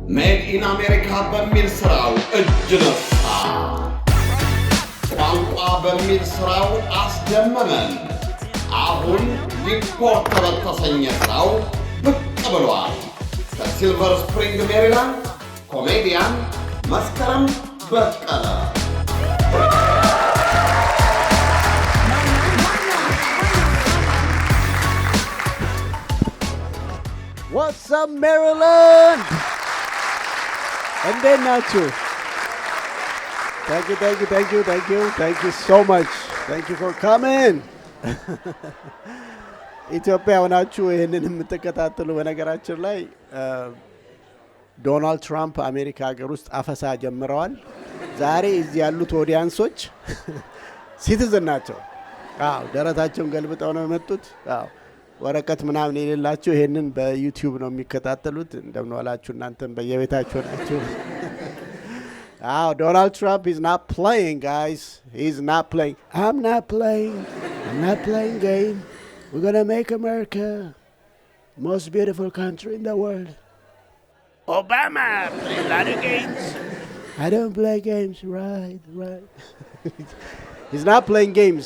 ሜድ ኢን አሜሪካ በሚል ስራው እጅ ነሳ። ቋንቋ በሚል ስራው አስደመመን። አሁን ሪፖርተር በተሰኘ ስራው ብቅ ብሏል። ከሲልቨር ስፕሪንግ ሜሪላንድ ኮሜዲያን መስከረም በቀለ። What's up, Maryland? እንዴት ናችሁ? Thank you so much. Thank you for coming. ኢትዮጵያ ሆናችሁ ይህንን የምትከታተሉ በነገራችን ላይ ዶናልድ ትራምፕ አሜሪካ ሀገር ውስጥ አፈሳ ጀምረዋል። ዛሬ እዚህ ያሉት ኦዲያንሶች ሲቲዝን ናቸው። ደረታቸውን ገልብጠው ነው የመጡት። ወረቀት ምናምን የሌላቸው ይሄንን በዩቲዩብ ነው የሚከታተሉት። እንደምን ዋላችሁ እናንተም በየቤታችሁ ናችሁ። Donald Trump is not playing, guys. He's not playing. I'm not playing game. We're going to make America the most beautiful country in the world. Obama play a lot of games. I don't play games. Right. He's not playing games.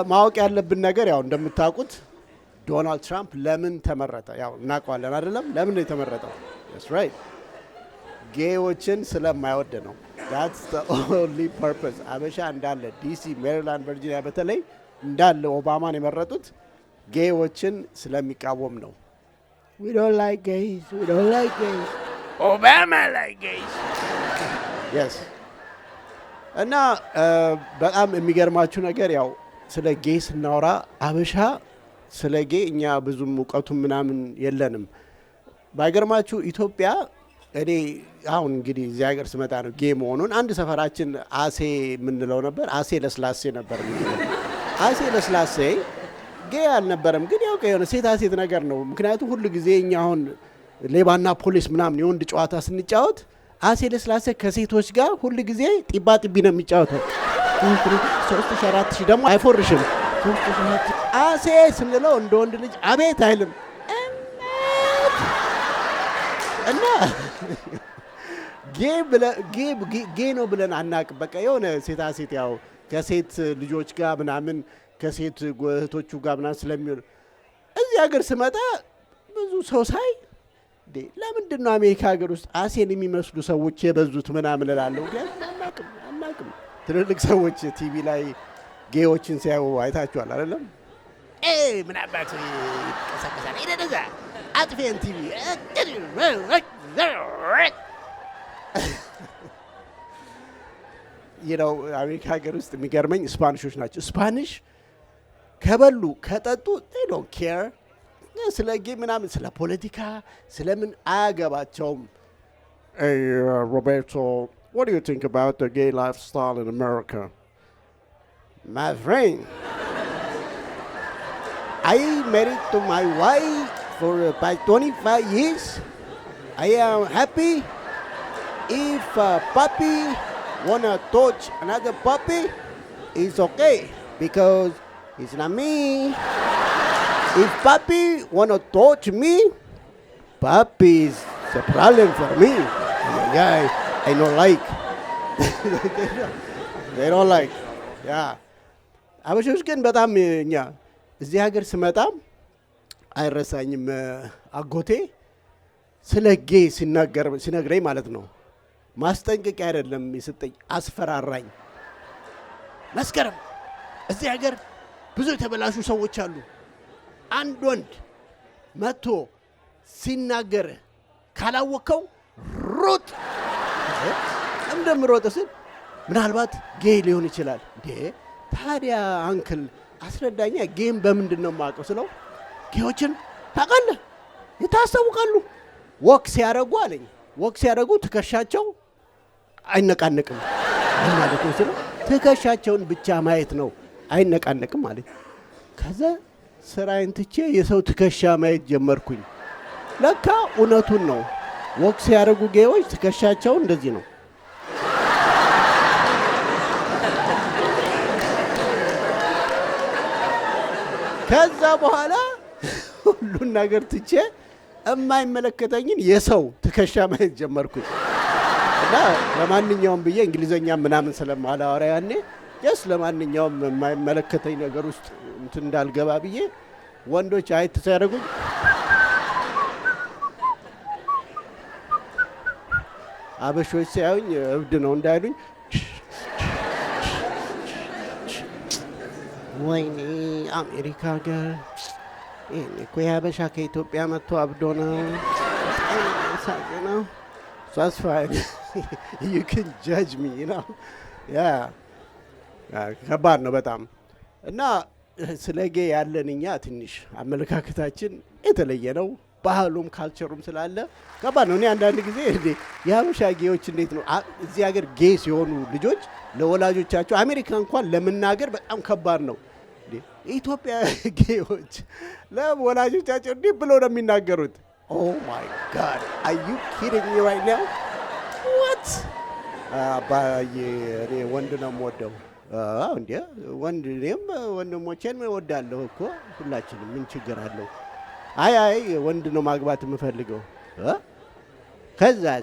ማወቅ ያለብን ነገር ያው እንደምታውቁት ዶናልድ ትራምፕ ለምን ተመረጠ? ያው እናውቀዋለን አይደለም? ለምን ነው የተመረጠው? That's right. ጌዎችን ስለማይወድ ነው። That's the only purpose. አበሻ እንዳለ ዲሲ፣ ሜሪላንድ፣ ቨርጂኒያ በተለይ እንዳለ ኦባማን የመረጡት ጌዎችን ስለሚቃወም ነው። We don't like gays. Obama like gays. Yes. እና በጣም የሚገርማችሁ ነገር ያው ስለ ጌ ስናወራ አበሻ ስለ ጌ እኛ ብዙም እውቀቱም ምናምን የለንም። ባይገርማችሁ ኢትዮጵያ እኔ አሁን እንግዲህ እዚህ ሀገር ስመጣ ነው ጌ መሆኑን አንድ ሰፈራችን አሴ የምንለው ነበር። አሴ ለስላሴ ነበር። አሴ ለስላሴ ጌ አልነበረም፣ ግን ያው የሆነ ሴታ ሴት ነገር ነው። ምክንያቱም ሁሉ ጊዜ እኛ አሁን ሌባና ፖሊስ ምናምን የወንድ ጨዋታ ስንጫወት አሴ ለስላሴ ከሴቶች ጋር ሁሉ ጊዜ ጢባ ጢቢ ነው የሚጫወተው። 3,000 ደግሞ አይፎርሽም። አሴ ስንለው እንደ ወንድ ልጅ አቤት አይልም። እና ጌ ነው ብለን አናቅም። በቃ የሆነ ሴታ ሴት ያው ከሴት ልጆች ጋር ምናምን ከሴት እህቶቹ ጋር ምናምን ስለሚሆን እዚህ ሀገር ስመጣ ብዙ ሰው ሳይ ለምንድን ነው አሜሪካ ሀገር ውስጥ አሴን የሚመስሉ ሰዎች የበዙት ምናምን እላለሁ። አናቅም። ትልልቅ ሰዎች ቲቪ ላይ ጌዎችን ሲያዩ አይታችኋል አይደለም? ምን አባቱ ይቀሰቀሳል ይደዛ አጥፌን ቲቪ ይለው። አሜሪካ ሀገር ውስጥ የሚገርመኝ ስፓኒሾች ናቸው። ስፓኒሽ ከበሉ ከጠጡ they don't care ስለ ጌ ምናምን ስለ ፖለቲካ ስለምን አያገባቸውም። Roberto, what do you think about the gay lifestyle in America? My friend, I married to my wife for about 25 years. I am happy. If a puppy wanna touch another puppy, it's okay because it's not me. If puppy wanna touch me, puppy is a problem for me. I don't like. They don't like. Yeah. አበሾች ግን በጣም እኛ እዚህ ሀገር ስመጣም አይረሳኝም። አጎቴ ስለ ጌ ሲነግረኝ ማለት ነው ማስጠንቀቂያ አይደለም የሰጠኝ፣ አስፈራራኝ። መስከረም እዚህ ሀገር ብዙ የተበላሹ ሰዎች አሉ። አንድ ወንድ መጥቶ ሲናገር ካላወቀው ሩጥ። እንደምሮጥ ስል ምናልባት ጌ ሊሆን ይችላል። ታዲያ አንክል አስረዳኛ፣ ጌም በምንድን ነው የማውቀው ስለው ጌዎችን ታውቃለህ ይታሰቡቃሉ። ወክ ሲያደርጉ አለኝ። ወክ ሲያደርጉ ትከሻቸው አይነቃነቅም ማለት ነው ስለው ትከሻቸውን ብቻ ማየት ነው አይነቃነቅም አለኝ። ከዛ ስራዬን ትቼ የሰው ትከሻ ማየት ጀመርኩኝ። ለካ እውነቱን ነው። ወክ ሲያደርጉ ጌዎች ትከሻቸው እንደዚህ ነው። ከዛ በኋላ ሁሉን ነገር ትቼ የማይመለከተኝን የሰው ትከሻ ማየት ጀመርኩኝ እና ለማንኛውም ብዬ እንግሊዘኛ ምናምን ስለማላወራ ያኔ ጀስት ለማንኛውም የማይመለከተኝ ነገር ውስጥ እንትን እንዳልገባ ብዬ ወንዶች አይት ሲያደርጉኝ አበሾች ሲያዩኝ እብድ ነው እንዳይሉኝ ወይኔ አሜሪካ ሀገር ይሄን እኮ ያበሻ ከኢትዮጵያ መጥቶ አብዶ ነው ሳገነው that's fine you can judge me you know ከባድ ነው በጣም እና ስለ ጌ ያለን እኛ ትንሽ አመለካከታችን የተለየ ነው ባህሉም ካልቸሩም ስላለ ከባድ ነው እኔ አንዳንድ ጊዜ የሀበሻ ጌዎች እንዴት ነው እዚህ ሀገር ጌ ሲሆኑ ልጆች ለወላጆቻቸው አሜሪካ እንኳን ለመናገር በጣም ከባድ ነው ኢትዮጵያ ጌዎች ለወላጆቻቸው እንዲህ ብሎ ነው የሚናገሩት oh my god are you kidding me right now what አባዬ እኔ ወንድ ነው የምወደው እንዴ ወንድ እኔም ወንድሞቼን እወዳለሁ እኮ ሁላችንም ምን ችግር አለው አይ ወንድ ነው ማግባት የምፈልገው ከዛማ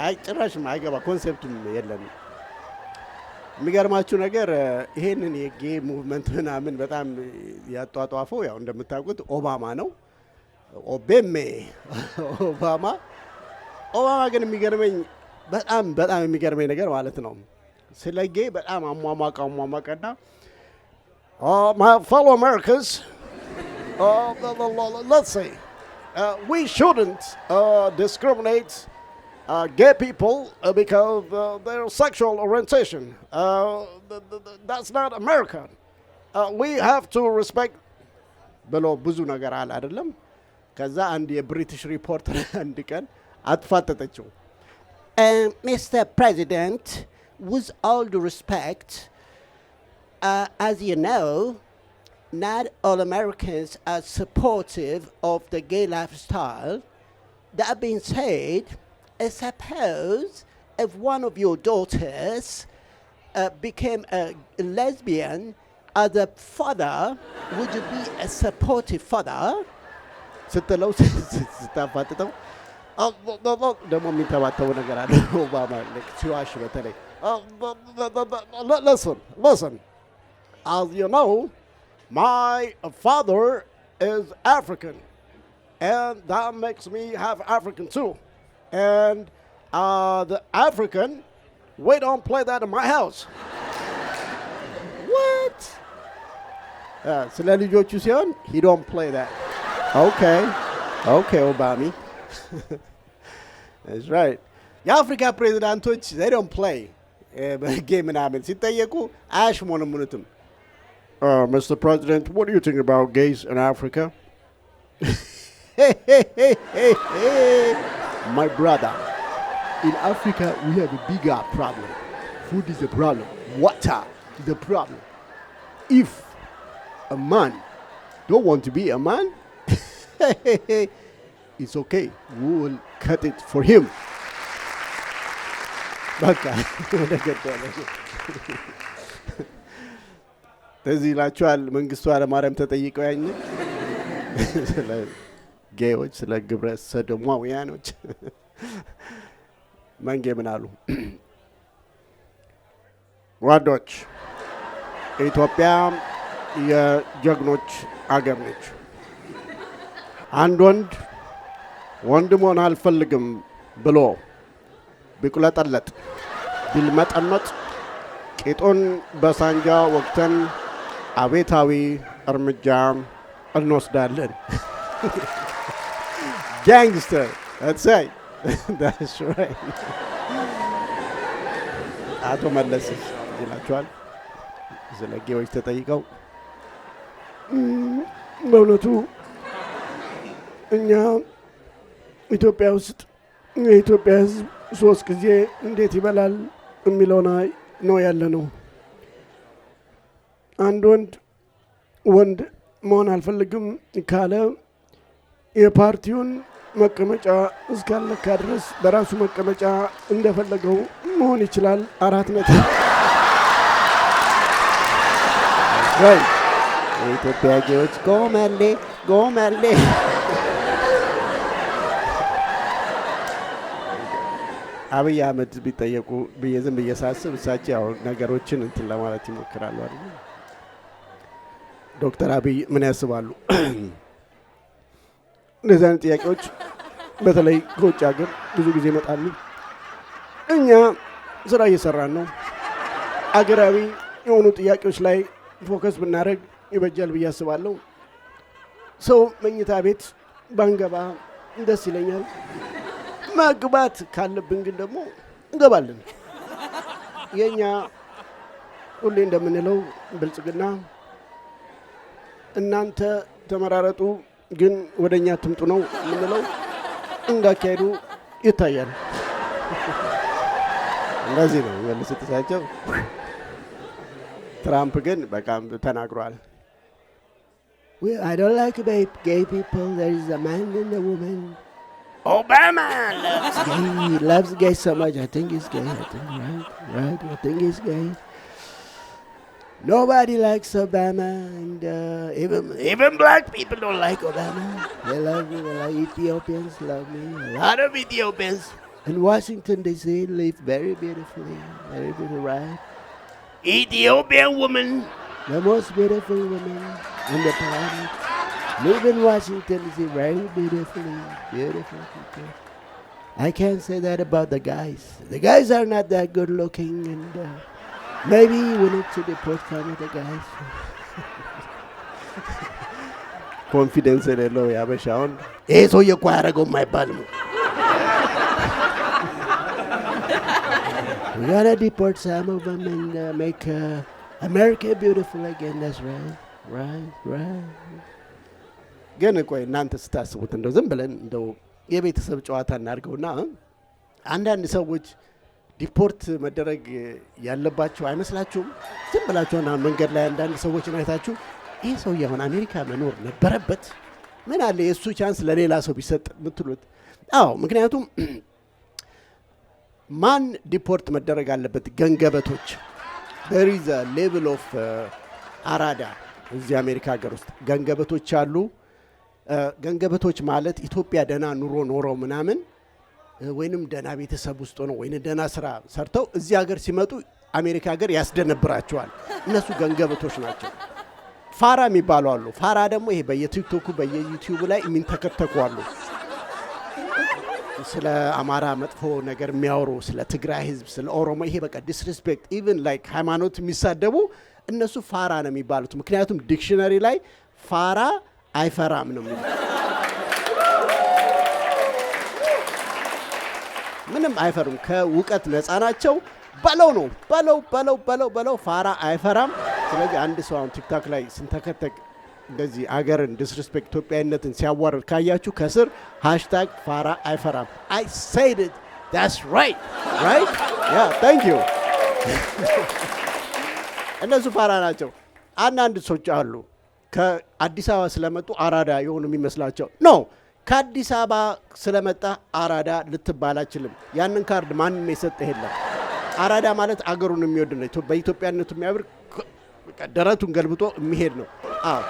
አይ ጭራሽ ማይገባ ኮንሴፕቱም የለም የሚገርማችሁ ነገር ይሄንን የጌ ሙቭመንት ምናምን በጣም ያጧጧፈው ያው እንደምታውቁት ኦባማ ነው ኦባማ ግን የሚገርመኝ በጣም የሚገርመኝ ነገር ማለት ነው ስለ ጌ በጣም አሟሟቀና my fellow Americans let's say we shouldn't discriminate gay people because their sexual orientation that's not American we have to respect ብሎ ብዙ ነገር አለ አይደለም ከዛ አንድ የብሪቲሽ ሪፖርተር አንድ ቀን አጥፋጠጠችው Mr. President with all due respect as you know not all Americans are supportive of the gay lifestyle that being said I suppose if one of your daughters became a lesbian as a father would you be a supportive father ስትለው ስታፋጥጠው ደግሞ የሚተባተቡ ነገር አለ ኦባማ ሲዋሽ በተለይ listen as you know my father is African and that makes me half African too and the African we don't play that in my house what ስለ ልጆቹ ሲሆን he don't play that okay Obama that's right የአፍሪካ ፕሬዚዳንቶች they don't play ጌም ምናምን ሲጠየቁ አያሽሞነሙኑትም Mr. President what do you think about gays in Africa my brother in Africa we have a bigger problem food is a problem water is a problem if a man don't want to be a man it's okay we will cut it for him በቃ ተዚህ ይላችኋል መንግስቱ ኃይለማርያም ተጠይቀው ያኝ ስለ ጌዎች ስለ ግብረ ሰዶማውያኖች መንጌ ምን አሉ ጓዶች ኢትዮጵያ የጀግኖች አገር ነች አንድ ወንድ መሆን አልፈልግም ብሎ ቢቁለጠለጥ ቢልመጠመጥ ቂጡን በሳንጃ ወቅተን አቤታዊ እርምጃ እንወስዳለን ጋንግስተር that's right አቶ መለስ ይላቸዋል ስለ ጌዎች ተጠይቀው በእውነቱ እኛ ኢትዮጵያ ውስጥ የኢትዮጵያ ሕዝብ 3 ጊዜ እንዴት ይበላል የሚለው ነው ያለ ነው አንድ ወንድ መሆን አልፈልግም ካለ የፓርቲውን መቀመጫ እስካለካ ድረስ በራሱ መቀመጫ እንደፈለገው መሆን ይችላል 4 ነጥብ right የኢትዮጵያ ጌዎች ጎመሌ ጎመሌ። አብይ አህመድ ቢጠየቁ ብዬ ዝም ብዬ ሳስብ እሳቸው ያው ነገሮችን እንትን ለማለት ይሞክራሉ አይደል? ዶክተር አብይ ምን ያስባሉ? እንደዚህ አይነት ጥያቄዎች በተለይ ከውጭ ሀገር ብዙ ጊዜ ይመጣሉ። እኛ ስራ እየሰራን ነው። አገራዊ የሆኑ ጥያቄዎች ላይ ፎከስ ብናደርግ ይበጃል ብዬ አስባለሁ። ሰው መኝታ ቤት ባንገባ ደስ ይለኛል። መግባት ካለብን ግን ደግሞ እንገባለን። የኛ ሁሌ እንደምንለው ብልጽግና እናንተ ተመራረጡ ግን ወደኛ ትምጡ ነው የምንለው። እንዳካሄዱ ይታያል። እንደዚህ ነው መልሱት እሳቸው። ትራምፕ ግን በቃም ተናግሯል። I don't like gay people. There is a man and a woman. Obama loves gay so much. I think he's gay. Right. I think he's gay. Nobody likes Obama, and even black people don't like Obama. They love me. They like Ethiopians love me. A lot of Ethiopians in Washington D.C. live very beautifully, right? Ethiopian woman, the most beautiful woman on the planet, live in Washington D.C. very beautiful people. I can't say that about the guys. The guys are not that good looking, and maybe we need to deport some of the guys. Confidence የሌለው ያበሻውን ይሄ ሰውዬ እኮ አያደርገውም አይባልም። We gotta deport some of them and make America beautiful again. That's right. ግን ቆይ እናንተ ስታስቡት እንደው ዝም ብለን እንደው የቤተሰብ ጨዋታ እናድርገውና አንዳንድ ሰዎች ዲፖርት መደረግ ያለባቸው አይመስላችሁም? ዝም ብላችሁና መንገድ ላይ አንዳንድ ሰዎችን አይታችሁ ይህ ሰውዬ አሁን አሜሪካ መኖር ነበረበት፣ ምን አለ የእሱ ቻንስ ለሌላ ሰው ቢሰጥ የምትሉት? አዎ፣ ምክንያቱም ማን ዲፖርት መደረግ አለበት? ገንገበቶች። there is a level of አራዳ እዚህ አሜሪካ ሀገር ውስጥ ገንገበቶች አሉ። ገንገበቶች ማለት ኢትዮጵያ ደና ኑሮ ኖረው ምናምን ወይንም ደና ቤተሰብ ውስጥ ሆነው ወይንም ደና ስራ ሰርተው እዚህ ሀገር ሲመጡ አሜሪካ ሀገር ያስደነብራቸዋል። እነሱ ገንገበቶች ናቸው። ፋራ የሚባሉ አሉ። ፋራ ደግሞ ይሄ በየቲክቶኩ በየዩቲዩብ ላይ የሚንተከተኩ አሉ። ስለ አማራ መጥፎ ነገር የሚያወሩ፣ ስለ ትግራይ ህዝብ፣ ስለ ኦሮሞ ይሄ በቃ ዲስሪስፔክት ኢቭን ላይክ ሃይማኖት የሚሳደቡ እነሱ ፋራ ነው የሚባሉት። ምክንያቱም ዲክሽነሪ ላይ ፋራ አይፈራም ነው የሚለው። ምንም አይፈሩም፣ ከውቀት ነፃ ናቸው። በለው ነው በለው ፋራ አይፈራም። ስለዚህ አንድ ሰው አሁን ቲክቶክ ላይ ስንተከተክ እንደዚህ አገርን ዲስሪስፔክት ኢትዮጵያዊነትን ሲያዋርድ ካያችሁ ከስር ሃሽታግ ፋራ አይፈራም። I said it. That's right? Yeah, thank you. እነሱ ፋራ ናቸው። አንዳንድ ሰዎች አሉ ከአዲስ አበባ ስለመጡ አራዳ የሆኑ የሚመስላቸው ነው። ከአዲስ አበባ ስለመጣ አራዳ ልትባል አችልም። ያንን ካርድ ማንም የሰጠ የለም። አራዳ ማለት አገሩን የሚወድ ነው። በኢትዮጵያነቱ የሚያብር ደረቱን ገልብጦ የሚሄድ ነው። አዎ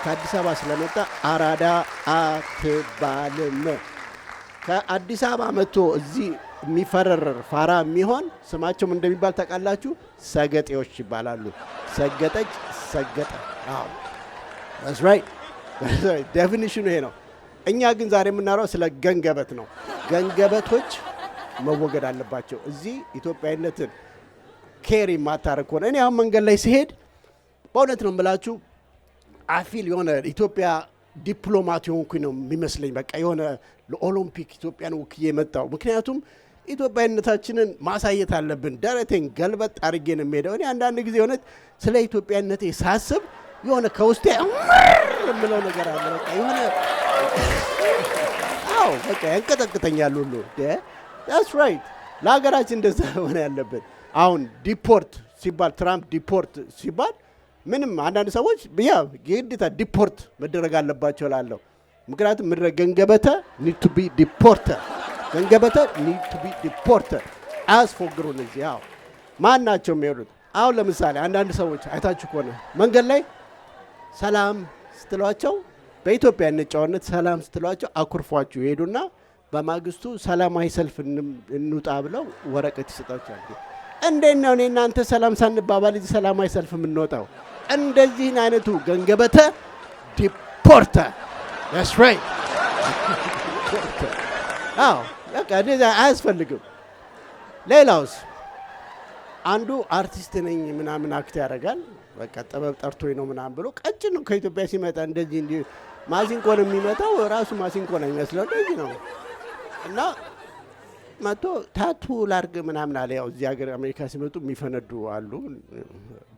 ከአዲስ አበባ ስለመጣ አራዳ አትባልም። ከአዲስ አበባ መጥቶ እዚህ የሚፈረር ፋራ የሚሆን ስማቸው እንደሚባል ታውቃላችሁ? ሰገጤዎች ይባላሉ። ሰገጠች፣ ሰገጠ። አዎ that's right ዴፊኒሽኑ ይሄ ነው። እኛ ግን ዛሬ የምናወራው ስለ ገንገበት ነው። ገንገበቶች መወገድ አለባቸው። እዚህ ኢትዮጵያዊነትን ኬሪ የማታረግ ከሆነ እኔ አሁን መንገድ ላይ ሲሄድ በእውነት ነው የምላችሁ አፊል የሆነ ኢትዮጵያ ዲፕሎማት የሆንኩኝ ነው የሚመስለኝ። በቃ የሆነ ለኦሎምፒክ ኢትዮጵያን ወክዬ የመጣው ምክንያቱም ኢትዮጵያዊነታችንን ማሳየት አለብን። ደረቴን ገልበጥ አድርጌ ነው የሚሄደው። እኔ አንዳንድ ጊዜ እውነት ስለ ኢትዮጵያዊነቴ ሳስብ የሆነ ከውስጤ የምለው ነገር አለ። በቃ የሆነ በቃ ያንቀጠቅጠኛል ሁሉ። that's right ለሀገራችን እንደዛ ሆነ ያለብን። አሁን ዲፖርት ሲባል ትራምፕ ዲፖርት ሲባል ምንም አንዳንድ ሰዎች ያ ግዴታ ዲፖርት መደረግ አለባቸው ላለው ምክንያቱም ምድረ ገንገበተ need to be deported ገንገበተ need to be deported አያስፎግሩን። እዚህ ማን ናቸው የሚሄዱት? አሁን ለምሳሌ አንዳንድ ሰዎች አይታችሁ ከሆነ መንገድ ላይ ሰላም ስትሏቸው በኢትዮጵያ ጨዋነት ሰላም ስትሏቸው አኩርፏችሁ ይሄዱና በማግስቱ ሰላማዊ ሰልፍ እንውጣ ብለው ወረቀት ይሰጣቸዋል። እንዴት ነው እኔ እናንተ ሰላም ሳንባባል እዚህ ሰላማዊ ሰልፍ የምንወጣው? እንደዚህን አይነቱ ገንገበተ ዲፖርተር that's right አዎ በቃ እንደዛ አያስፈልግም። ሌላውስ አንዱ አርቲስት ነኝ ምናምን አክት ያደርጋል። በቃ ጥበብ ጠርቶኝ ነው ምናምን ብሎ ቀጭን ነው ከኢትዮጵያ ሲመጣ እንደዚህ እንዲህ ማሲንቆ ነው የሚመጣው። ራሱ ማሲንቆ ነው የሚመስለው እንደዚህ ነው እና መቶ ታቱ ላርግ ምናምን አለ። ያው እዚህ ሀገር አሜሪካ ሲመጡ የሚፈነዱ አሉ፣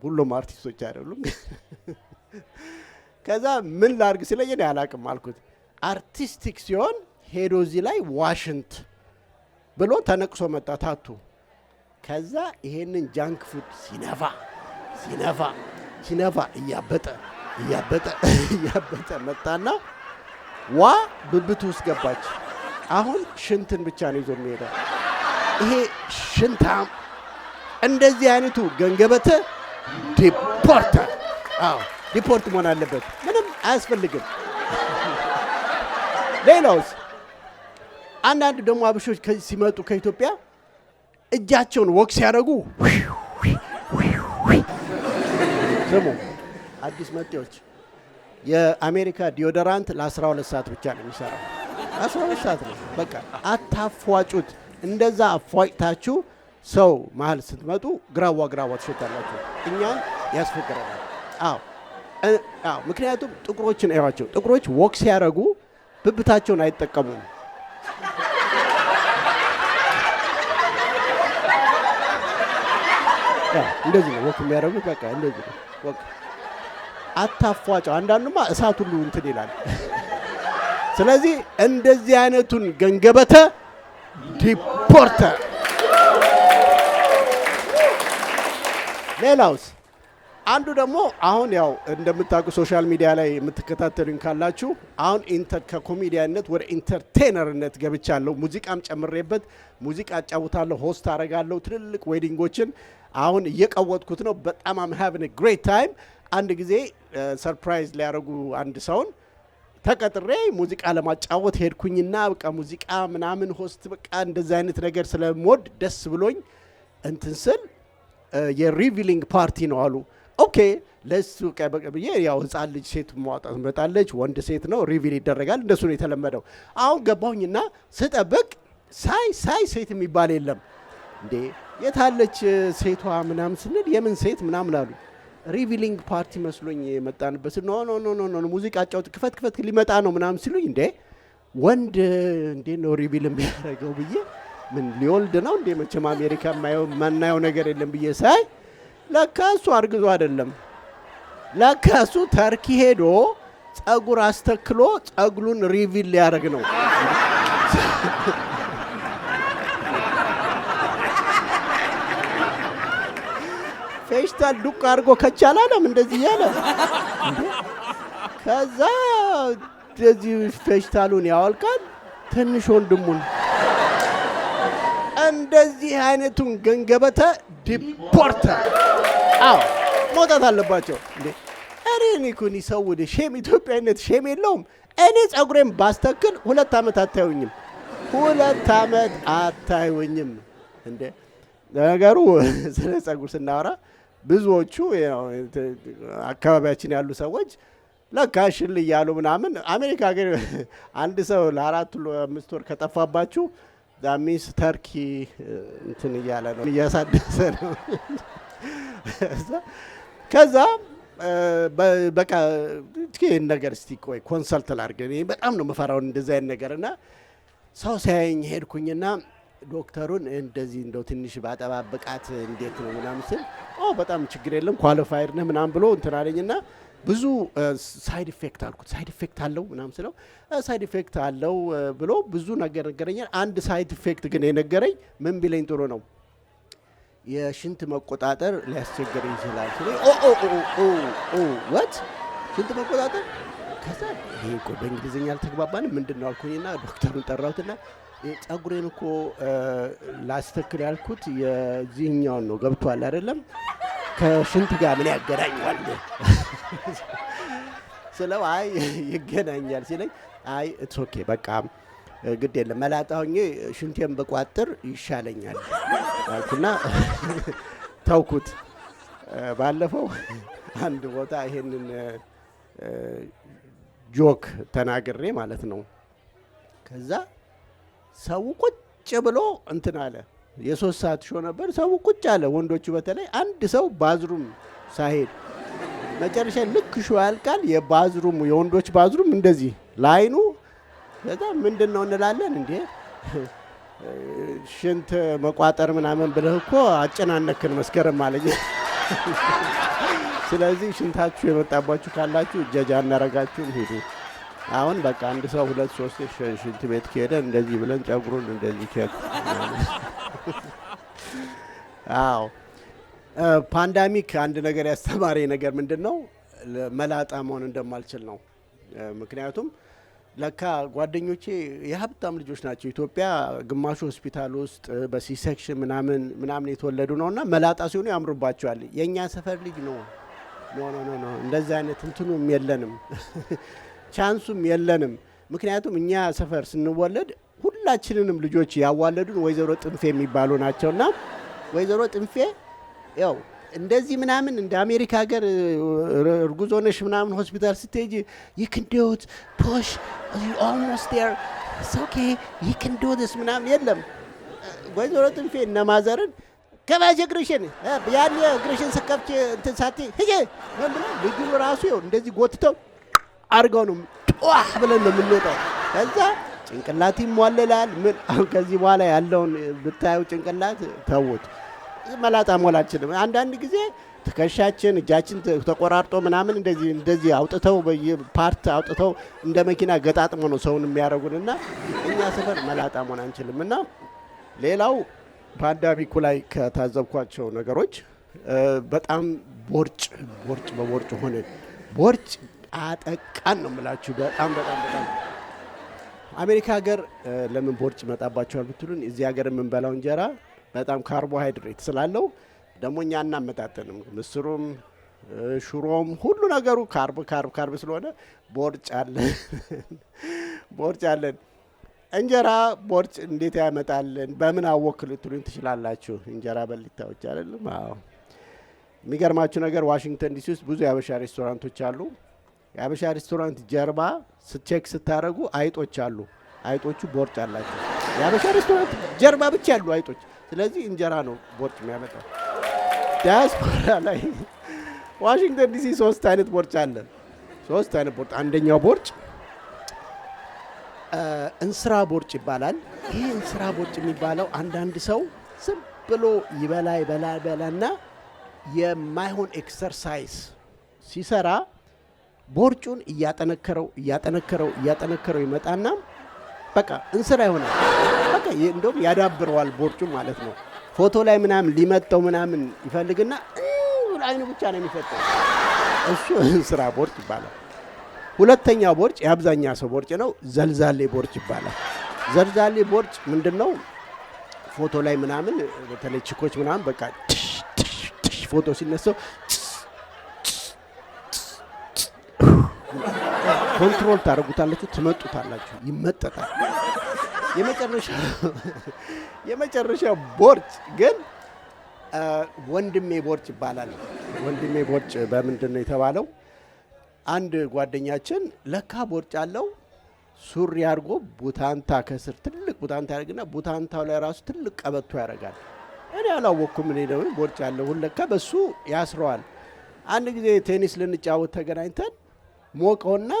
ሁሉም አርቲስቶች አይደሉም። ከዛ ምን ላርግ ሲለኝ እኔ አላቅም አልኩት። አርቲስቲክ ሲሆን ሄዶ እዚህ ላይ ዋሽንት ብሎ ተነቅሶ መጣ ታቱ። ከዛ ይሄንን ጃንክ ፉድ ሲነፋ እያበጠ መጣና ዋ ብብቱ ውስጥ ገባች። አሁን ሽንትን ብቻ ነው ይዞ የሚሄደው ይሄ ሽንታም። እንደዚህ አይነቱ ገንገበተ ዲፖርተር ዲፖርት መሆን አለበት። ምንም አያስፈልግም። ሌላውስ አንዳንድ ደግሞ አብሾች ሲመጡ ከኢትዮጵያ እጃቸውን ወክ ሲያደርጉ ስሙ አዲስ መጤዎች የአሜሪካ ዲዮደራንት ለ12 ሰዓት ብቻ ነው የሚሰራው። 12 ሰዓት ነው በቃ። አታፏጩት። እንደዛ አፏጭታችሁ ሰው መሀል ስትመጡ ግራዋ ትሸታላችሁ። እኛን ያስፈግረናል። አዎ ምክንያቱም ጥቁሮችን እያቸው ጥቁሮች ወክ ሲያደርጉ ብብታቸውን አይጠቀሙም። እንደዚህ ነው ወክ የሚያደርጉት። በቃ እንደዚህ ነው ወክ። አታፏጫው። አንዳንዱማ እሳት ሁሉ እንትን ይላል። ስለዚህ እንደዚህ አይነቱን ገንገበተ ዲፖርተር። ሌላውስ አንዱ ደግሞ አሁን ያው እንደምታውቁ ሶሻል ሚዲያ ላይ የምትከታተሉኝ ካላችሁ አሁን ከኮሜዲያነት ወደ ኢንተርቴነርነት ገብቻለሁ። ሙዚቃም ጨምሬበት ሙዚቃ አጫውታለሁ፣ ሆስት አረጋለሁ። ትልልቅ ዌዲንጎችን አሁን እየቀወጥኩት ነው። በጣም አም ሃቪንግ ግሬት ታይም። አንድ ጊዜ ሰርፕራይዝ ሊያደርጉ አንድ ሰውን ተቀጥሬ ሙዚቃ ለማጫወት ሄድኩኝና በቃ ሙዚቃ ምናምን ሆስት በቃ እንደዛ አይነት ነገር ስለምወድ ደስ ብሎኝ እንትን ስል የሪቪሊንግ ፓርቲ ነው አሉ። ኦኬ ለሱ ብዬ ያው ህፃን ልጅ ሴት ማውጣት መጣለች፣ ወንድ ሴት ነው ሪቪል ይደረጋል። እንደሱ ነው የተለመደው። አሁን ገባሁኝና ስጠብቅ ሳይ ሴት የሚባል የለም። እንዴ የታለች ሴቷ ምናምን ስንል የምን ሴት ምናምን አሉ። ሪቪሊንግ ፓርቲ መስሎኝ የመጣንበት ኖ ሙዚቃ አጫውት ክፈት ሊመጣ ነው ምናምን ሲሉኝ እንዴ ወንድ እንዴ ነው ሪቪል የሚያደርገው ብዬ ምን ሊወልድ ነው እንዴ? መቼም አሜሪካ ማናየው ነገር የለም ብዬ ሳይ ለካ እሱ አርግዞ አይደለም። ለካ እሱ ተርኪ ሄዶ ጸጉር አስተክሎ ጸጉሩን ሪቪል ሊያደርግ ነው። ፌሽታል ዱቅ አድርጎ ከቻላለም እንደዚህ ያለ ከዛ እንደዚህ ፌሽታሉን ያወልቃል ትንሽ ወንድሙን። እንደዚህ አይነቱን ገንገበተ ዲፖርተር መውጣት አለባቸው። እንዴ እኔ እኮ ሰውድ ሼም ኢትዮጵያዊነት ሼም የለውም። እኔ ጸጉሬን ባስተክል 2 ዓመት አታዩኝም። 2 ዓመት አታዩኝም። እንዴ ነገሩ ስለ ጸጉር ስናወራ ብዙዎቹ አካባቢያችን ያሉ ሰዎች ለካ ሽል እያሉ ምናምን አሜሪካ ግን አንድ ሰው ለ4-5 ወር ከጠፋባችሁ ዳሚስ ተርኪ እንትን እያለ ነው እያሳደሰ ነው። ከዛ በቃ ይህን ነገር እስቲ ቆይ ኮንሰልት ላድርግ። እኔ በጣም ነው የምፈራው እንደዚህ አይነት ነገር እና ሰው ሳያየኝ ሄድኩኝና ዶክተሩን እንደዚህ እንደው ትንሽ ባጠባብቃት እንዴት ነው ምናምን ስል በጣም ችግር የለም ኳሊፋይድ ነህ ምናምን ብሎ እንትን አለኝና ብዙ ሳይድ ኢፌክት አልኩት። ሳይድ ኢፌክት አለው ምናምን ስለው ሳይድ ኢፌክት አለው ብሎ ብዙ ነገር ነገረኛል። አንድ ሳይድ ኢፌክት ግን የነገረኝ ምን ቢለኝ ጥሩ ነው የሽንት መቆጣጠር ሊያስቸግር ይችላል ሲለኝ ወት ሽንት መቆጣጠር ከዛ ይሄ እኮ በእንግሊዝኛ አልተግባባንም ምንድን ነው አልኩኝና ዶክተሩን ጠራሁትና ጸጉሬን እኮ ላስተክል ያልኩት የዚህኛውን ነው ገብቷል አይደለም ከሽንት ጋር ምን ያገናኘዋል? ስለው አይ ይገናኛል ሲለኝ አይ ኢትስ ኦኬ በቃ ግድ የለም መላጣ ሆኜ ሽንቴን በቋጥር ይሻለኛል አልኩና ተውኩት። ባለፈው አንድ ቦታ ይሄንን ጆክ ተናግሬ ማለት ነው። ከዛ ሰው ቁጭ ብሎ እንትን አለ። የ3 ሰዓት ሾው ነበር። ሰው ቁጭ አለ፣ ወንዶቹ በተለይ። አንድ ሰው ባዝሩም ሳይሄድ መጨረሻ ልክ ሾው ያልቃል። የባዝሩም የወንዶች ባዝሩም እንደዚህ ላይኑ በጣም ምንድን ነው እንላለን እንዴ ሽንት መቋጠር ምናምን ብለህ እኮ አጨናነክን መስከረም አለኝ። ስለዚህ ሽንታችሁ የመጣባችሁ ካላችሁ እጀጃ እናረጋችሁም ሂዱ። አሁን በቃ አንድ ሰው 2-3 ሽንት ቤት ከሄደ እንደዚህ ብለን ጸጉሩን እንደዚህ ከሄደ አዎ ፓንዳሚክ አንድ ነገር ያስተማሪ ነገር ምንድን ነው መላጣ መሆን እንደማልችል ነው። ምክንያቱም ለካ ጓደኞቼ የሀብታም ልጆች ናቸው። ኢትዮጵያ ግማሹ ሆስፒታል ውስጥ በሲሴክሽን ምናምን የተወለዱ ነውና መላጣ ሲሆኑ ያምሩባቸዋል። የኛ ሰፈር ልጅ ነው ኖ እንደዚህ አይነት እንትኑም የለንም ቻንሱም የለንም። ምክንያቱም እኛ ሰፈር ስንወለድ ሁላችንንም ልጆች ያዋለዱን ወይዘሮ ጥንፌ የሚባሉ ናቸውና ወይዘሮ ጥንፌ ያው እንደዚህ ምናምን እንደ አሜሪካ ሀገር እርጉዝ ሆነሽ ምናምን ሆስፒታል ስትሄጂ you can do it push you almost there it's okay you can do this ምናምን የለም። ወይዘሮ ጥንፌ እነ ማዘርን ከማጀ ግርሽን ያን ግርሽን ስከፍች እንትን ሳቲ ሄጄ ልጁ ራሱ ይኸው እንደዚህ ጎትተው አርገው ነው ጧህ ብለን ነው የምንወጣው። ከዛ ጭንቅላት ይሟለላል። ምን አሁን ከዚህ በኋላ ያለውን ብታዩ ጭንቅላት ተውት። መላጣ ሞላችንም አንዳንድ ጊዜ ትከሻችን እጃችን ተቆራርጦ ምናምን እንደዚህ አውጥተው በየፓርት አውጥተው እንደ መኪና ገጣጥሞ ነው ሰውን የሚያደርጉንና እኛ ሰፈር መላጣ መሆን አንችልም። እና ሌላው ፓንዳሚኩ ላይ ከታዘብኳቸው ነገሮች በጣም ቦርጭ ሆነ። ቦርጭ አጠቃን ነው የምላችሁ። በጣም አሜሪካ ሀገር ለምን ቦርጭ መጣባቸዋል ብትሉን እዚህ ሀገር የምንበላው እንጀራ በጣም ካርቦሃይድሬት ስላለው ደግሞ እኛ እናመጣጠንም። ምስሩም ሽሮም ሁሉ ነገሩ ካርብ ስለሆነ ቦርጭ አለን። እንጀራ ቦርጭ እንዴት ያመጣልን? በምን አወክ ልትሉኝ ትችላላችሁ። እንጀራ በሊታዎች አይደለም? አዎ። የሚገርማችሁ ነገር ዋሽንግተን ዲሲ ውስጥ ብዙ የአበሻ ሬስቶራንቶች አሉ። የአበሻ ሬስቶራንት ጀርባ ቼክ ስታደርጉ አይጦች አሉ። አይጦቹ ቦርጭ አላቸው። የአበሻ ሬስቶራንት ጀርባ ብቻ ያሉ አይጦች። ስለዚህ እንጀራ ነው ቦርጭ የሚያመጣው። ዲያስፖራ ላይ ዋሽንግተን ዲሲ 3 አይነት ቦርጭ አለ። 3 አይነት ቦርጭ። አንደኛው ቦርጭ እንስራ ቦርጭ ይባላል። ይህ እንስራ ቦርጭ የሚባለው አንዳንድ ሰው ዝም ብሎ ይበላና የማይሆን ኤክሰርሳይዝ ሲሰራ ቦርጩን እያጠነከረው ይመጣና በቃ እንስራ ይሆናል። በቃ እንደውም ያዳብረዋል ቦርጩን ማለት ነው። ፎቶ ላይ ምናምን ሊመጣው ምናምን ይፈልግና አይኑ ብቻ ነው የሚፈጠው። እሱ እንስራ ቦርጭ ይባላል። ሁለተኛው ቦርጭ የአብዛኛ ሰው ቦርጭ ነው። ዘልዛሌ ቦርጭ ይባላል። ዘልዛሌ ቦርጭ ምንድነው? ፎቶ ላይ ምናምን በተለይ ቺኮች ምናምን በቃ ፎቶ ሲነሳው ኮንትሮል ታደርጉታላችሁ፣ ትመጡታላችሁ፣ ይመጠጣል። የመጨረሻ ቦርጭ ግን ወንድሜ ቦርጭ ይባላል። ወንድሜ ቦርጭ በምንድን ነው የተባለው? አንድ ጓደኛችን ለካ ቦርጭ አለው። ሱሪ አድርጎ ቡታንታ ከስር ትልቅ ቡታንታ ያደርግና ቡታንታው ላይ ራሱ ትልቅ ቀበቶ ያደርጋል። እኔ አላወቅኩም። እኔ ደግሞ ቦርጭ አለው ለካ በሱ ያስረዋል። አንድ ጊዜ ቴኒስ ልንጫወት ተገናኝተን ሞቀውና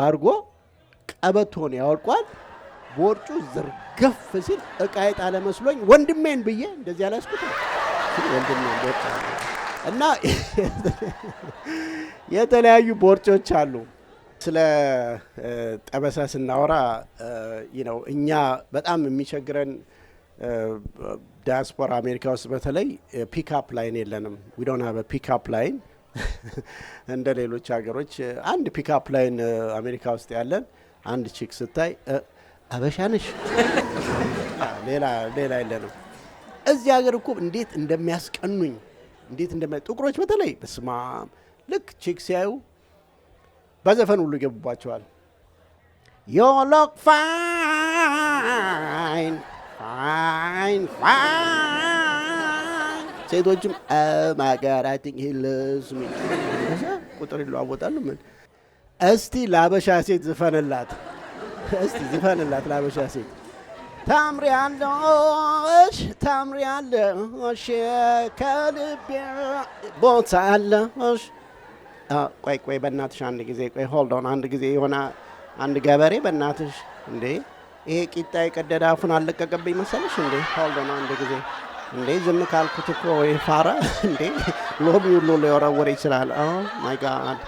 አድርጎ ቀበቶን ያወልቋል። ቦርጩ ዝርገፍ ሲል እቃ የጣለ መስሎኝ ወንድሜን ብዬ እንደዚህ አላስኩት። ወንድሜን ቦርጭ እና የተለያዩ ቦርጮች አሉ። ስለ ጠበሳ ስናወራ እኛ በጣም የሚቸግረን ዲያስፖራ አሜሪካ ውስጥ በተለይ ፒክአፕ ላይን የለንም። ዊ ዶንት ሃቭ አ ፒክአፕ ላይን እንደ ሌሎች ሀገሮች። አንድ ፒክአፕ ላይን አሜሪካ ውስጥ ያለን አንድ ቺክ ስታይ አበሻ ነሽ፣ ሌላ የለንም። እዚህ ሀገር እኮ እንዴት እንደሚያስቀኑኝ ጥቁሮች በተለይ በስማ ልክ ቺክ ሲያዩ በዘፈን ሁሉ ይገቡባቸዋል። You look fine, fine, fine. ሴቶችም oh my God, I think he loves me. ቁጥር ይለዋወጣሉ። ምን እስቲ ላበሻ ሴት ዝፈንላት፣ እስቲ ዝፈንላት ላበሻ ሴት። ታምሪያለሽ ታምሪያለሽ ከልቤ ቦታ አለሽ። ቆይ በእናትሽ አንድ ጊዜ ቆይ ሆልድ ኦን አንድ ጊዜ የሆነ አንድ ገበሬ በእናትሽ እንዴ ይሄ ቂጣ የቀደደ አፉን አለቀቀብኝ መሰለሽ እንዴ? ሆልድ ኦን አንድ ጊዜ እንዴ ዝም ካልኩት እኮ ወይ ፋራ እንዴ ሎቢ ሁሉ ሊወረወር ይችላል። ኦ ማይ ጋድ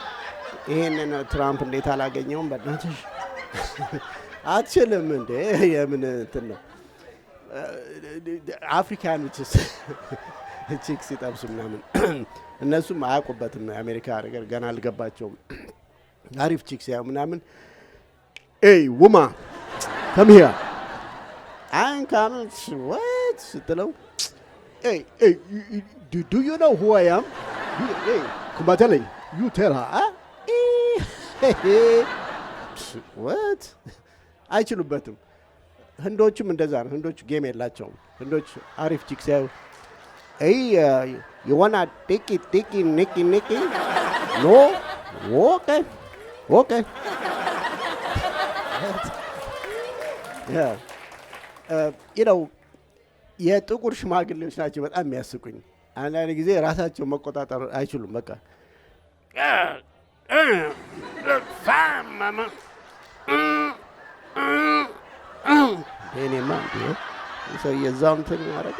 ይሄንን ትራምፕ እንዴት አላገኘውም? በእናትሽ አትችልም እንዴ? የምን እንትን ነው? አፍሪካኖችስ ቺክስ ሲጠብሱ ምናምን እነሱም አያውቁበትም። የአሜሪካ ነገር ገና አልገባቸውም። አሪፍ ቺክስ ያው ምናምን ኤይ ውማ come here I'm coming what ስትለው hey do you know who I am? Hey come on tell me you tell her what አይችሉበትም። ህንዶችም እንደዛ ነው። ህንዶች ጌም የላቸውም። ህንዶች አሪፍ ቺክስ ያው hey you wanna tiki niki no okay you know የጥቁር ሽማግሌዎች ናቸው በጣም የሚያስቁኝ። አንዳንድ ጊዜ ራሳቸው መቆጣጠር አይችሉም። በቃ እኔማ ሰው የዛው እንትን ያደረገ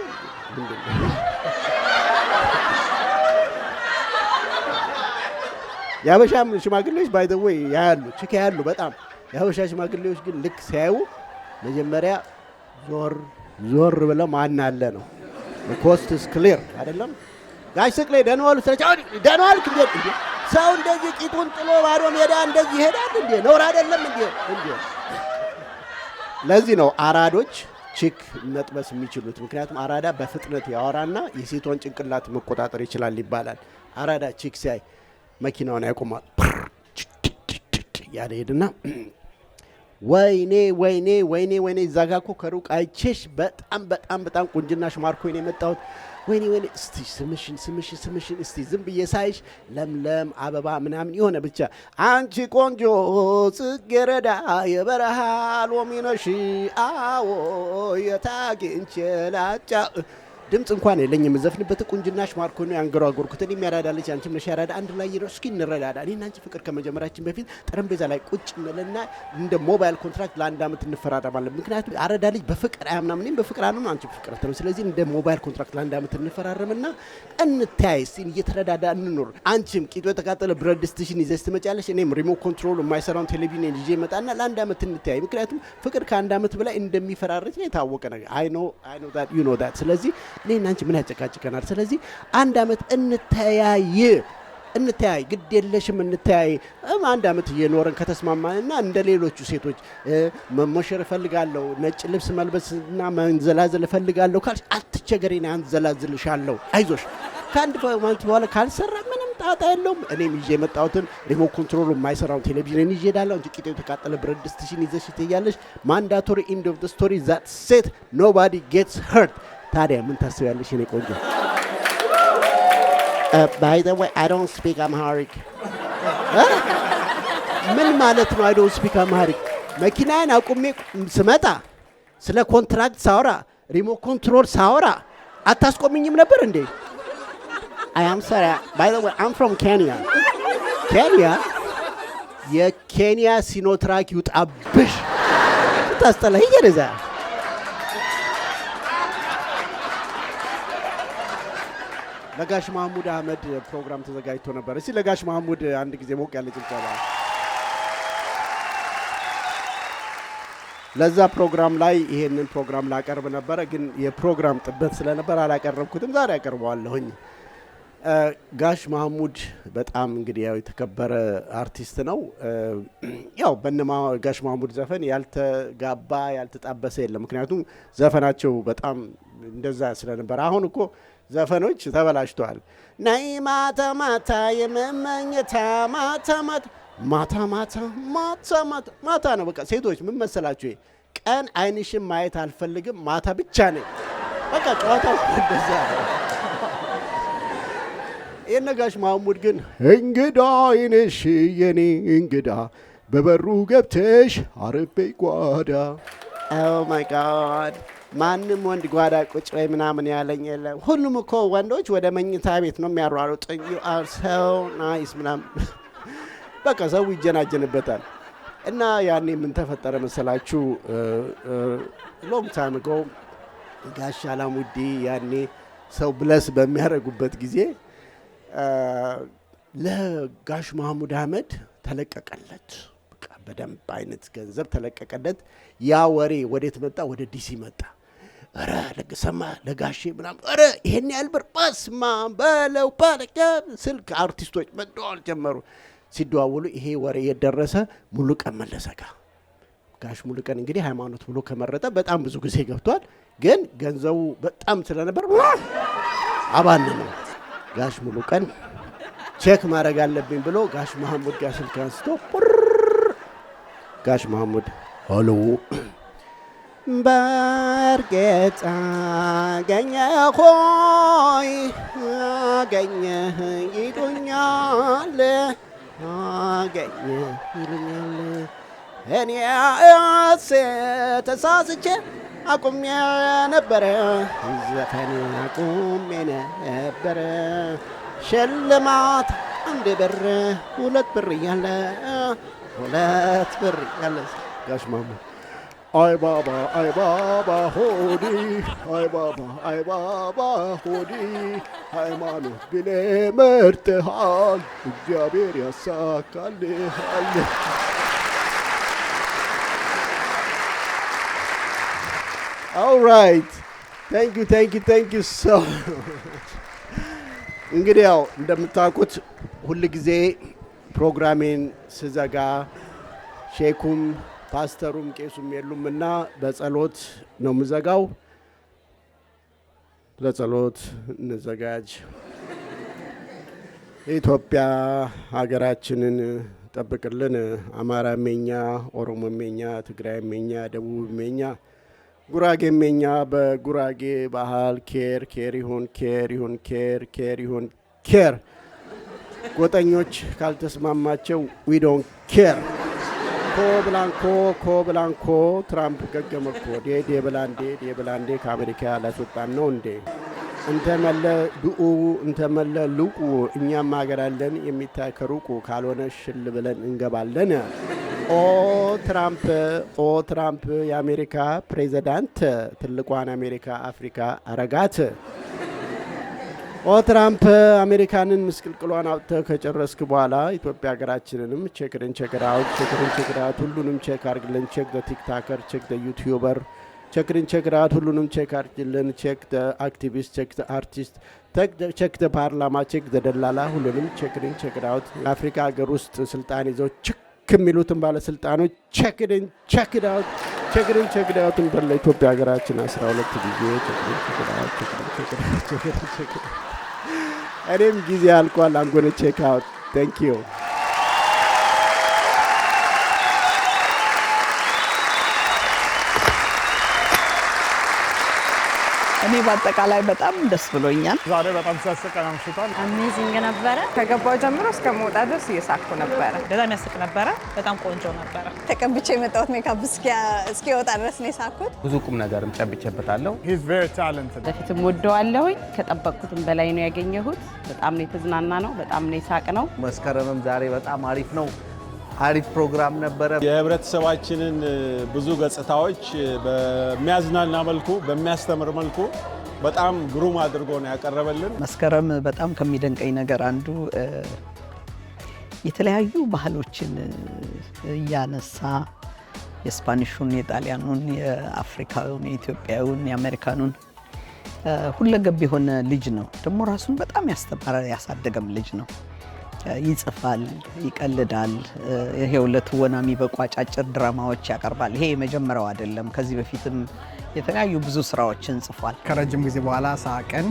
ምንድን ነው? የሀበሻ ሽማግሌዎች ባይ ዘ ወይ ያያሉ ችክ ያያሉ በጣም። የሀበሻ ሽማግሌዎች ግን ልክ ሲያዩ መጀመሪያ ዞር ብለው ማን አለ ነው። ኮስትስ ክሊር አይደለም። ጋሽ ስቅሌ ደህና ዋሉ ስለቻው ደህና ዋልክ እንዴ? ሰው እንደዚህ ቂጡን ጥሎ ባዶ ሜዳ እንደዚህ ይሄዳል እንዴ? ነውር አይደለም እንዴ? ለዚህ ነው አራዶች ቺክ መጥበስ የሚችሉት። ምክንያቱም አራዳ በፍጥነት ያወራና የሴቷን ጭንቅላት መቆጣጠር ይችላል ይባላል። አራዳ ቺክ ሲያይ መኪናውን ያቆማል ያለ ሄድና ወይኔ እዛ ጋ እኮ ከሩቅ አይቼሽ በጣም ቁንጅናሽ ማርኮኝ ነው የመጣሁት። ወይኔ እስቲ ስምሽን እስቲ ዝም ብዬ ሳይሽ ለምለም አበባ ምናምን የሆነ ብቻ አንቺ ቆንጆ ጽጌረዳ የበረሃ ሎሚ ነሽ አዎ የታግኝቼ ላጫ ድምፅ እንኳን የለኝ የምዘፍንበት ቁንጅናሽ ማርኮ ነው ያንገራጎርኩት። እኔም ያራዳለች አንቺም ነሽ ያራዳ አንድ ላይ ይረስ እስኪ እንረዳዳ። እኔና አንቺ ፍቅር ከመጀመራችን በፊት ጠረጴዛ ላይ ቁጭ እንልና እንደ ሞባይል ኮንትራክት ለአንድ ዓመት እንፈራረማለን። ምክንያቱም አራዳ ልጅ በፍቅር አያምናም፣ እኔም በፍቅር አምናም አንቺ ፍቅር ነው። ስለዚህ እንደ ሞባይል ኮንትራክት ለአንድ ዓመት እንፈራረምና እንተያይ እስቲ እየተረዳዳ እንኖር። አንቺም ቂጦ የተቃጠለ ብረት ድስትሽን ይዘሽ ትመጫለሽ፣ እኔም ሪሞት ኮንትሮል የማይሰራውን ቴሌቪዥን ይዤ እመጣና ለአንድ ዓመት እንተያይ። ምክንያቱም ፍቅር ከአንድ ዓመት በላይ እንደሚፈራረጅ ነው የታወቀ ነገር። አይ ኖ that you know that። ስለዚህ እኔና አንቺ ምን ያጨቃጭቀናል? ስለዚህ አንድ ዓመት እንተያይ ግድ የለሽም እንተያይ። አንድ ዓመት እየኖረን ከተስማማንና እንደ ሌሎቹ ሴቶች መሞሸር እፈልጋለሁ፣ ነጭ ልብስ መልበስና መንዘላዘል እፈልጋለሁ ካልሽ አትቸገሪ፣ እኔ አንዘላዝልሻለሁ፣ አይዞሽ። ከአንድ ማንት በኋላ ካልሰራ ምንም ጣጣ የለውም። እኔም ይዤ የመጣሁትን ሪሞት ኮንትሮል የማይሰራውን ቴሌቪዥን ይዤ እሄዳለሁ። እንጂ ቂጤው የተቃጠለ ብረት ድስትሽን ይዘሽ ትያለሽ። ማንዳቶሪ ኢንድ ኦፍ ዘ ስቶሪ ዛት ሴት ኖባዲ ጌትስ ሄርት። ታዲያ ምን ታስቢያለሽ የኔ ቆንጆ? By the way, I don't speak Amharic. ምን ማለት ነው? I don't speak Amharic? መኪናዬን አቁሜ ስመጣ ስለ ኮንትራክት ሳወራ ሪሞት ኮንትሮል ሳወራ አታስቆምኝም ነበር እንዴ? I am sorry. By the way, I'm from Kenya. Kenya? የኬንያ ሲኖትራክ ይውጣብሽ። ታስጠላ ይገረዛ ለጋሽ ማህሙድ አህመድ ፕሮግራም ተዘጋጅቶ ነበር። እስቲ ለጋሽ ማህሙድ አንድ ጊዜ ሞቅ ያለ ጭብጨባ። ለዛ ፕሮግራም ላይ ይሄንን ፕሮግራም ላቀርብ ነበረ፣ ግን የፕሮግራም ጥበት ስለነበር አላቀረብኩትም። ዛሬ አቀርበዋለሁኝ። ጋሽ ማህሙድ በጣም እንግዲህ ያው የተከበረ አርቲስት ነው። ያው በእነማ ጋሽ ማህሙድ ዘፈን ያልተጋባ ያልተጣበሰ የለም። ምክንያቱም ዘፈናቸው በጣም እንደዛ ስለነበር። አሁን እኮ ዘፈኖች ተበላሽተዋል። ናይ ማታ ማታ የመመኘታ ማታ ማታ ማታ ማታ ማታ ማታ ማታ ነው በቃ። ሴቶች ምን መሰላችሁ ቀን አይንሽን ማየት አልፈልግም ማታ ብቻ ነኝ በቃ ጨዋታው እንደዛ ነው። የነጋሽ ማሙድ ግን እንግዳ አይነሽ የኔ እንግዳ በበሩ ገብተሽ አረፌ ጓዳ። ኦ ማይ ጋድ ማንም ወንድ ጓዳ ቁጭ ወይ ምናምን ያለኝ የለም። ሁሉም እኮ ወንዶች ወደ መኝታ ቤት ነው የሚያሯሩጡኝ። you are so nice ምናምን በቃ ሰው ይጀናጀንበታል። እና ያኔ ምን ተፈጠረ መሰላችሁ long time ago ጋሽ አላሙዲ ያኔ ሰው ብለስ በሚያደርጉበት ጊዜ ለጋሽ መሐሙድ አህመድ ተለቀቀለት። በቃ በደንብ አይነት ገንዘብ ተለቀቀለት። ያ ወሬ ወዴት መጣ? ወደ ዲሲ መጣ። አረ ለገሰማ ለጋሼ ምናምን አረ ይሄን ያህል ብር በስማ በለው ባለቀ ስልክ አርቲስቶች መደዋወል ጀመሩ። ሲደዋወሉ ይሄ ወሬ የደረሰ ሙሉቀን መለሰ ጋር። ጋሽ ሙሉቀን እንግዲህ ሃይማኖት ብሎ ከመረጠ በጣም ብዙ ጊዜ ገብቷል። ግን ገንዘቡ በጣም ስለነበር አባን ነው። ጋሽ ሙሉቀን ቼክ ማድረግ አለብኝ ብሎ ጋሽ መሐሙድ ጋር ስልክ አንስቶ ጋሽ መሐሙድ ሄሎ በርጌታ አገኘህ ሆይ አገኘህ ይሉኛል አገኘህ ይሉኛል እኔስ ተሳስቼ አቁሜ ነበረ ዘፈን አቁሜ ነበረ ሽልማት 1 ብር 2 ብር እያለ 2 ብር እያለ ጋሽ መሐሙድ አይ ባባ ሆዲ አይ ባባ ሆዲ ሃይማኖት ብለህ መርጠሃል እግዚአብሔር ያሳካልሃል። All right. Thank you so much. እንግዲህ ያው እንደምታውቁት ሁል ጊዜ ፕሮግራሜን ስዘጋ ሼኩም ፓስተሩም ቄሱም የሉምና በጸሎት ነው ምዘጋው። ለጸሎት እንዘጋጅ። ኢትዮጵያ ሀገራችንን ጠብቅልን። አማራሜኛ፣ ኦሮሞሜኛ፣ ትግራይሜኛ፣ ደቡብሜኛ፣ ጉራጌሜኛ በጉራጌ ባህል ኬር ይሁን ጎጠኞች ካልተስማማቸው ዊ ዶንት ኬር። ኮብላንኮ ትራምፕ ገገመኮ ዴብላንዴ ከአሜሪካ ያላስወጣን ነው እንዴ? እንተመለ ልቁ እኛም ሀገር አለን የሚታይ ከሩቁ ካልሆነ ሽል ብለን እንገባለን። ኦ ትራምፕ የአሜሪካ ፕሬዚዳንት ትልቋን አሜሪካ አፍሪካ አረጋት። ኦ ትራምፕ አሜሪካንን ምስቅልቅሏን አውጥተህ ከጨረስክ በኋላ ኢትዮጵያ ሀገራችንንም ቼክራውት ሁሉንም ቼክ አርግልን። ቼክ ደ ቲክታከር፣ ቼክ ደ ዩቲዩበር፣ ቼክራውት ሁሉንም ቼክ አርግልን። ቼክ ደ አክቲቪስት፣ ቼክ ደ አርቲስት፣ ቼክ ደ ፓርላማ፣ ቼክ ደ ደላላ ሁሉንም ቼክራውት። የአፍሪካ ሀገር ውስጥ ስልጣን ይዘው ከሚሉትን ባለስልጣኖች ቼክዳውትን በለ ኢትዮጵያ ሀገራችን 12 ጊዜ ቼክ እኔም ጊዜ አልቋል። አንጎነ ቼክ አውት ታንክ ዩ። እኔ በአጠቃላይ በጣም ደስ ብሎኛል። ዛሬ በጣም ሲያስቀን አምሽቷል። አሜዚንግ ነበረ። ከገባው ጀምሮ እስከ መውጣ ድረስ እየሳኩ ነበረ። በጣም ያስቅ ነበረ። በጣም ቆንጆ ነበረ። ተቀብቼ የመጣሁት ሜካፕ እስኪወጣ ድረስ ነው የሳኩት። ብዙ ቁም ነገርም ጨብጬበታለሁ። He's very talented. በፊትም ወደዋለሁኝ። ከጠበቅኩትም በላይ ነው ያገኘሁት። በጣም ነው የተዝናና ነው። በጣም ነው የሳቅ ነው። መስከረምም ዛሬ በጣም አሪፍ ነው። አሪፍ ፕሮግራም ነበረ። የህብረተሰባችንን ብዙ ገጽታዎች በሚያዝናና መልኩ በሚያስተምር መልኩ በጣም ግሩም አድርጎ ነው ያቀረበልን። መስከረም በጣም ከሚደንቀኝ ነገር አንዱ የተለያዩ ባህሎችን እያነሳ የስፓኒሹን፣ የጣሊያኑን፣ የአፍሪካውን፣ የኢትዮጵያውን፣ የአሜሪካኑን ሁለገብ የሆነ ልጅ ነው። ደግሞ ራሱን በጣም ያስተማረ ያሳደገም ልጅ ነው። ይጽፋል፣ ይቀልዳል። ይሄው ለትወና የሚበቁ አጫጭር ድራማዎች ያቀርባል። ይሄ የመጀመሪያው አይደለም። ከዚህ በፊትም የተለያዩ ብዙ ስራዎችን ጽፏል። ከረጅም ጊዜ በኋላ ሳቀን።